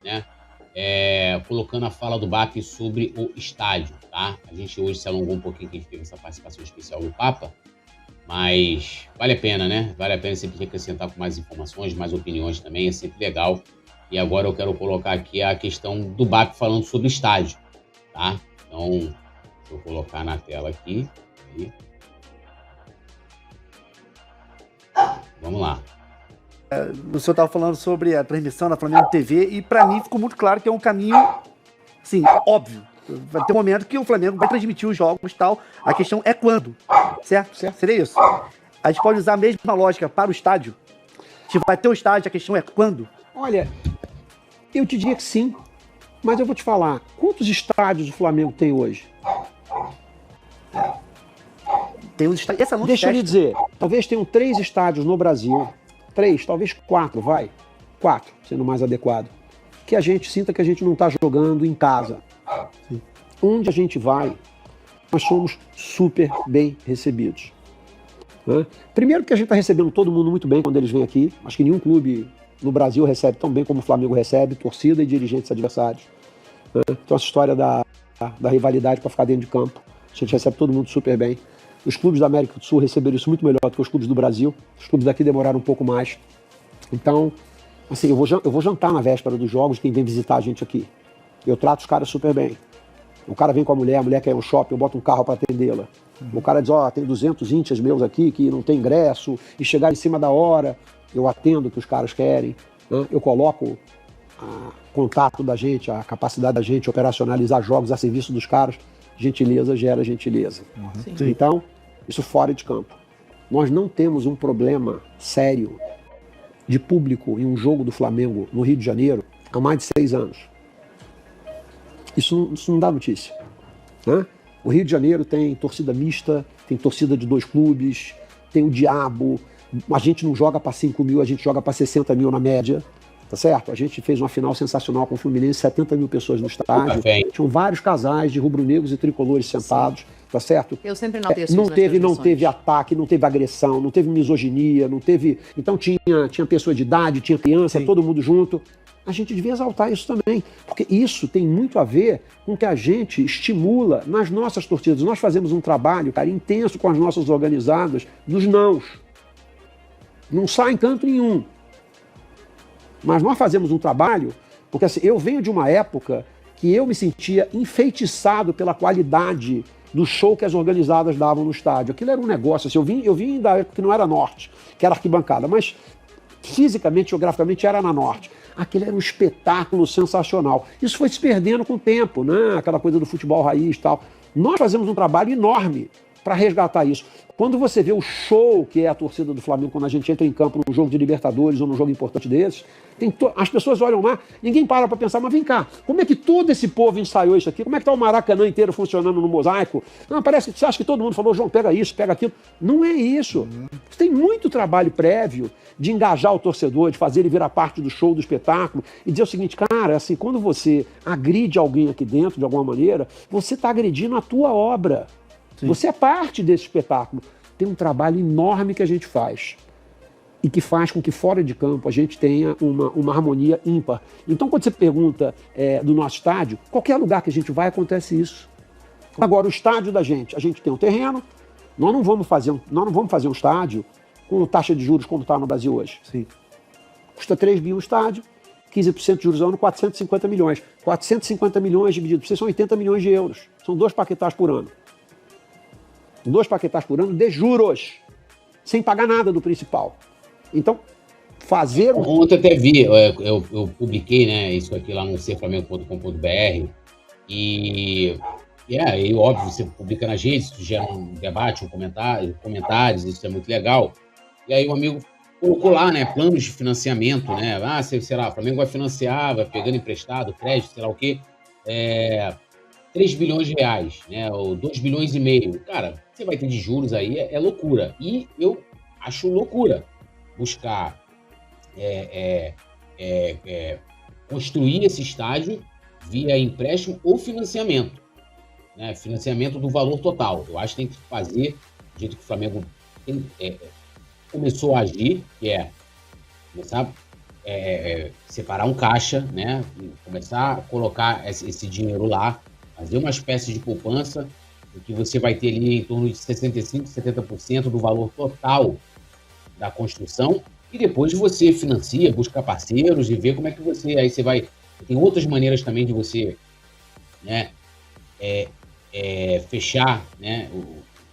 né? Colocando a fala do BAP sobre o estádio, tá? A gente hoje se alongou um pouquinho, que a gente teve essa participação especial do Papa, mas vale a pena, né? Vale a pena sempre acrescentar com mais informações, mais opiniões também, é sempre legal. E agora eu quero colocar aqui a questão do BAP falando sobre estádio, tá? Então, deixa eu colocar na tela aqui. Aí. Vamos lá. O senhor estava falando sobre a transmissão da Flamengo TV e para mim ficou muito claro que é um caminho, assim, óbvio. Vai ter um momento que o Flamengo vai transmitir os jogos e tal. A questão é quando, certo? Seria isso. A gente pode usar a mesma lógica para o estádio? A gente vai ter o estádio, a questão é quando? Olha, eu te diria que sim, mas eu vou te falar, quantos estádios o Flamengo tem hoje? Tem uns estádios. Deixa eu lhe dizer, talvez tenham 3 estádios no Brasil, 3, talvez 4, vai. 4, sendo mais adequado. Que a gente sinta que a gente não está jogando em casa. Sim. Onde a gente vai, nós somos super bem recebidos. Né? Primeiro que a gente está recebendo todo mundo muito bem quando eles vêm aqui. Acho que nenhum clube no Brasil recebe tão bem como o Flamengo recebe, torcida e dirigentes adversários. Né? Então essa história da rivalidade para ficar dentro de campo. A gente recebe todo mundo super bem. Os clubes da América do Sul receberam isso muito melhor do que os clubes do Brasil. Os clubes daqui demoraram um pouco mais. Então, assim, eu vou jantar na véspera dos jogos, quem vem visitar a gente aqui. Eu trato os caras super bem. O cara vem com a mulher quer ir no shopping, eu boto um carro para atendê-la. O cara diz, tem 200 íntias meus aqui que não tem ingresso, e chegar em cima da hora, eu atendo o que os caras querem. Né? Eu coloco o contato da gente, a capacidade da gente operacionalizar jogos a serviço dos caras. Gentileza gera gentileza. Então, isso fora de campo. Nós não temos um problema sério de público em um jogo do Flamengo no Rio de Janeiro há mais de 6 anos. Isso não dá notícia. Né? O Rio de Janeiro tem torcida mista, tem torcida de 2 clubes, tem o diabo. A gente não joga para 5 mil, a gente joga para 60 mil na média. Tá certo? A gente fez uma final sensacional com o Fluminense, 70 mil pessoas no estádio. Tinham vários casais de rubro-negros e tricolores sentados. Sim. Tá certo? Eu sempre notei isso. Não teve ataque, não teve agressão, não teve misoginia, não teve... Então tinha pessoa de idade, tinha criança, sim, todo mundo junto. A gente devia exaltar isso também, porque isso tem muito a ver com o que a gente estimula nas nossas torcidas. Nós fazemos um trabalho, cara, intenso com as nossas organizadas dos nãos. Não sai em canto nenhum. Mas nós fazemos um trabalho, porque assim, eu venho de uma época que eu me sentia enfeitiçado pela qualidade do show que as organizadas davam no estádio. Aquilo era um negócio, assim, eu vim da época que não era norte, que era arquibancada, mas fisicamente, geograficamente era na norte. Aquilo era um espetáculo sensacional. Isso foi se perdendo com o tempo, né? Aquela coisa do futebol raiz e tal. Nós fazemos um trabalho enorme para resgatar isso. Quando você vê o show que é a torcida do Flamengo quando a gente entra em campo num jogo de Libertadores ou num jogo importante desses, as pessoas olham lá, ninguém para pensar, mas vem cá, como é que todo esse povo ensaiou isso aqui? Como é que está o Maracanã inteiro funcionando no mosaico? Não, parece que você acha que todo mundo falou, João, pega isso, pega aquilo. Não é isso. Tem muito trabalho prévio de engajar o torcedor, de fazer ele virar parte do show, do espetáculo, e dizer o seguinte, cara, assim, quando você agride alguém aqui dentro, de alguma maneira, você está agredindo a tua obra. Sim. Você é parte desse espetáculo. Tem um trabalho enorme que a gente faz e que faz com que fora de campo a gente tenha uma harmonia ímpar. Então, quando você pergunta do nosso estádio, qualquer lugar que a gente vai acontece isso. Agora, o estádio da gente, a gente tem um terreno, nós não vamos fazer um estádio com taxa de juros como está no Brasil hoje. Sim. Custa 3 mil um estádio, 15% de juros ao ano, 450 milhões. 450 milhões dividido por 6 são 80 milhões de euros. São 2 paquetás por ano. 2 paquetás por ano de juros, sem pagar nada do principal. Então, fazer... Ontem eu até vi, eu publiquei, né, isso aqui lá no serflamengo.com.br e óbvio, você publica nas redes, isso gera um debate, comentários, isso é muito legal. E aí o amigo colocou lá, né, planos de financiamento, né, sei lá, o Flamengo vai financiar, vai pegando emprestado, crédito, sei lá o quê, 3 bilhões de reais, né, ou 2 bilhões e meio. Cara, você vai ter de juros aí, é loucura. E eu acho loucura buscar construir esse estádio via empréstimo ou financiamento, né? Financiamento do valor total. Eu acho que tem que fazer do jeito que o Flamengo começou a agir, que é começar separar um caixa, né? E começar a colocar esse dinheiro lá, fazer uma espécie de poupança, que você vai ter ali em torno de 65%, 70% do valor total da construção, e depois você financia, busca parceiros e vê como é que aí você vai... Tem outras maneiras também de você, né, fechar, né,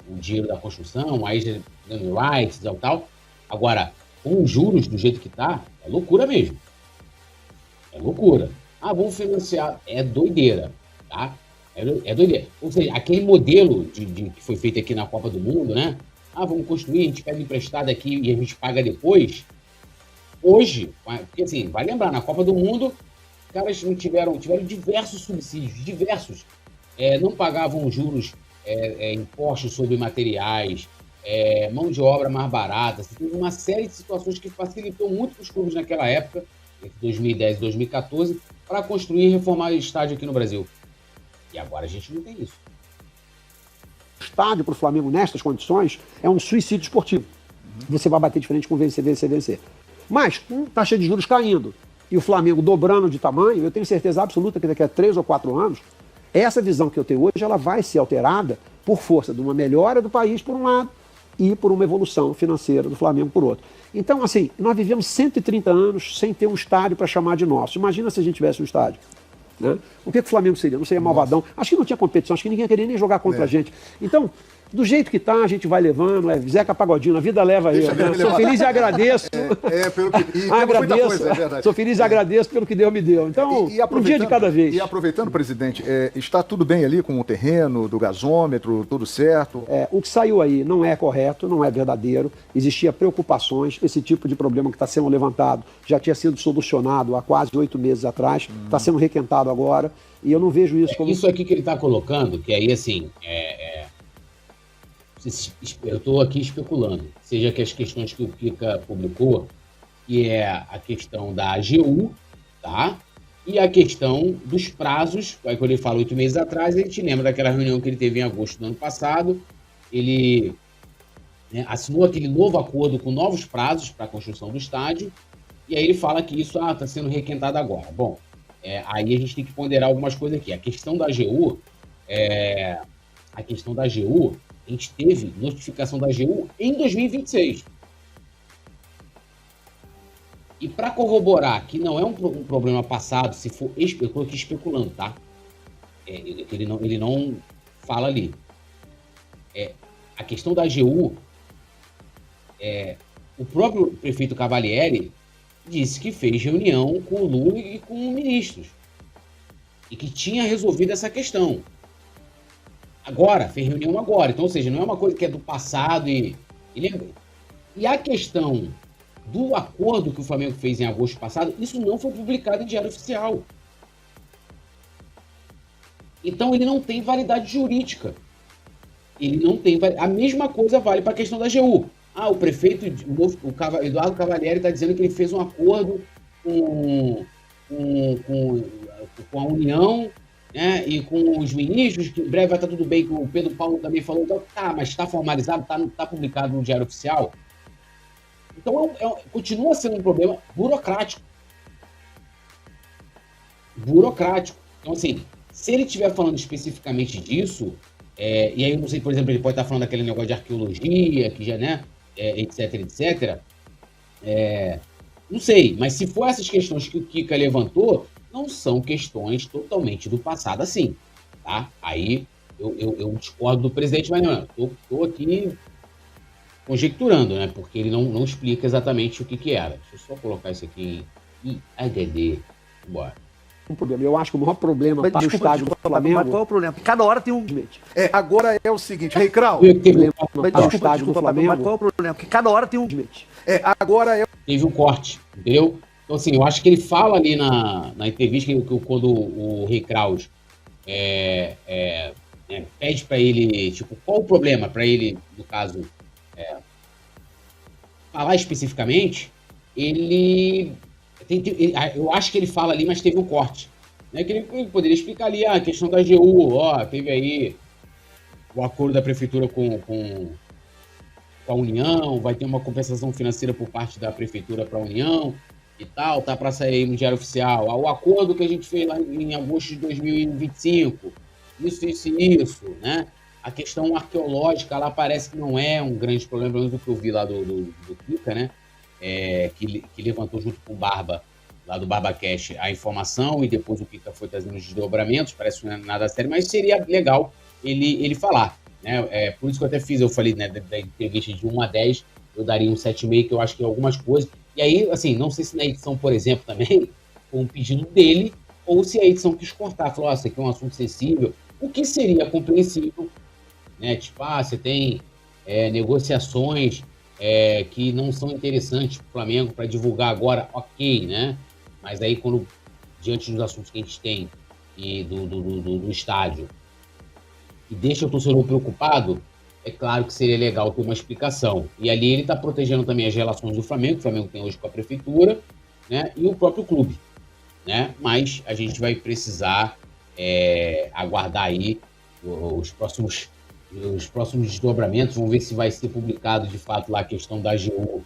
o dinheiro da construção, aí dando rights e tal. Agora, com os juros do jeito que tá, é loucura mesmo. É loucura. Ah, vamos financiar. É doideira, tá? É doideira. Ou seja, aquele modelo que foi feito aqui na Copa do Mundo, né? Ah, vamos construir, a gente pega emprestado aqui e a gente paga depois. Hoje, porque assim, vai lembrar, na Copa do Mundo, os caras não tiveram diversos subsídios, diversos. Não pagavam juros, impostos sobre materiais, mão de obra mais barata. Assim, teve uma série de situações que facilitou muito para os clubes naquela época, entre 2010 e 2014, para construir e reformar estádio aqui no Brasil. E agora a gente não tem isso. Estádio para o Flamengo nestas condições é um suicídio esportivo. Você vai bater de frente com vencer. Mas, com taxa de juros caindo e o Flamengo dobrando de tamanho, eu tenho certeza absoluta que daqui a 3 ou 4 anos, essa visão que eu tenho hoje, ela vai ser alterada por força de uma melhora do país, por um lado, e por uma evolução financeira do Flamengo, por outro. Então, assim, nós vivemos 130 anos sem ter um estádio para chamar de nosso. Imagina se a gente tivesse um estádio. Né? O que o Flamengo seria? Não seria malvadão? Acho que não tinha competição, acho que ninguém queria nem jogar contra a gente. Então, do jeito que tá, a gente vai levando, Zeca Pagodinho, a vida leva ele. Né? Sou feliz e agradeço. Pelo que... agradeço. Coisa, é verdade. Sou feliz e agradeço pelo que Deus me deu. Então, um dia de cada vez. E aproveitando, presidente, está tudo bem ali com o terreno, do gasômetro, tudo certo? O que saiu aí não é correto, não é verdadeiro. Existia preocupações, esse tipo de problema que está sendo levantado já tinha sido solucionado há quase 8 meses atrás, está sendo requentado agora, e eu não vejo isso como... Isso aqui que ele está colocando, que aí, assim, eu estou aqui especulando, seja que as questões que o Kika publicou, que é a questão da AGU, tá? E a questão dos prazos, aí quando ele fala 8 meses atrás, a gente lembra daquela reunião que ele teve em agosto do ano passado, ele assinou aquele novo acordo com novos prazos para a construção do estádio, e aí ele fala que isso está sendo requentado agora. Bom, aí a gente tem que ponderar algumas coisas aqui. A questão da AGU, a gente teve notificação da AGU em 2026. E para corroborar que não é um problema passado, se for... Eu estou aqui especulando, tá? Ele não fala ali. A questão da AGU, o próprio prefeito Cavalieri disse que fez reunião com o Lula e com ministros. E que tinha resolvido essa questão. Agora, fez reunião agora. Então, ou seja, não é uma coisa que é do passado e a questão do acordo que o Flamengo fez em agosto passado, isso não foi publicado em diário oficial. Então, ele não tem validade jurídica. A mesma coisa vale para a questão da AGU. O prefeito, o Eduardo Cavalieri, está dizendo que ele fez um acordo com a União, né, e com os ministros, que em breve vai estar tudo bem, que o Pedro Paulo também falou, então, mas está formalizado, está publicado no Diário Oficial. Então, continua sendo um problema burocrático. Então, assim, se ele estiver falando especificamente disso, e aí eu não sei, por exemplo, ele pode estar falando daquele negócio de arqueologia, que já, né, etc. Não sei, mas se for essas questões que o Kika levantou, não são questões totalmente do passado assim, tá? Aí eu discordo do presidente, mas não, estou aqui conjecturando, né? Porque ele não explica exatamente o que era. Deixa eu só colocar isso aqui em HD. Bora. Um problema. Eu acho que o maior problema para o estádio do Flamengo... Mas qual é o problema? Cada hora tem um... Agora é o seguinte, Rei Krau... Desculpa, Flamengo. Mas qual é o problema? Porque cada hora tem um... Teve um corte, entendeu? Então, assim, eu acho que ele fala ali na entrevista que quando o Rei Kraus pede para ele, tipo, qual o problema para ele, no caso, falar especificamente, eu acho que ele fala ali, mas teve um corte. Né, que ele poderia explicar ali a questão da AGU, teve aí o acordo da prefeitura com a União, vai ter uma compensação financeira por parte da prefeitura para a União. e tal, tá para sair no Diário Oficial. O acordo que a gente fez lá em agosto de 2025, isso, né? A questão arqueológica, lá parece que não é um grande problema, pelo menos do que eu vi lá do Kika, né? Que levantou junto com o Barba, lá do BarbaCast, a informação, e depois o Kika foi trazendo os desdobramentos, parece que não é nada sério, mas seria legal ele falar, né? Por isso que eu até fiz, eu falei, né, da entrevista de 1 a 10, eu daria um 7,5, que eu acho que algumas coisas. E aí, assim, não sei se na edição, por exemplo, também, foi um pedido dele, ou se a edição quis cortar, falou, isso aqui é um assunto sensível, o que seria compreensível, né? Tipo, você tem negociações que não são interessantes para o Flamengo para divulgar agora, ok, né? Mas aí, quando, diante dos assuntos que a gente tem e do estádio, e deixa o torcedor preocupado, é claro que seria legal ter uma explicação. E ali ele está protegendo também as relações do Flamengo, que o Flamengo tem hoje com a prefeitura, né? E o próprio clube, né? Mas a gente vai precisar aguardar aí os próximos desdobramentos. Vamos ver se vai ser publicado de fato lá a questão da AGU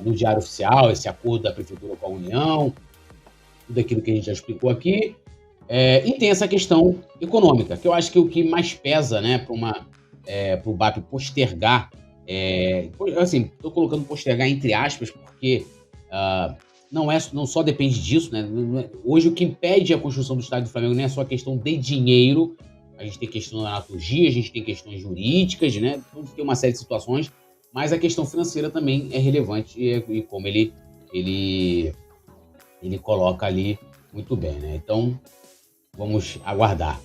no Diário Oficial, esse acordo da Prefeitura com a União, tudo aquilo que a gente já explicou aqui. E tem essa questão econômica, que eu acho que é o que mais pesa, né, para o BAP postergar. Assim, estou colocando postergar entre aspas, porque não só depende disso, né? Hoje o que impede a construção do estádio do Flamengo não é só a questão de dinheiro. A gente tem questão da dramaturgia, a gente tem questões jurídicas, né? Tem uma série de situações, mas a questão financeira também é relevante, e como ele coloca ali muito bem, né? Então, vamos aguardar.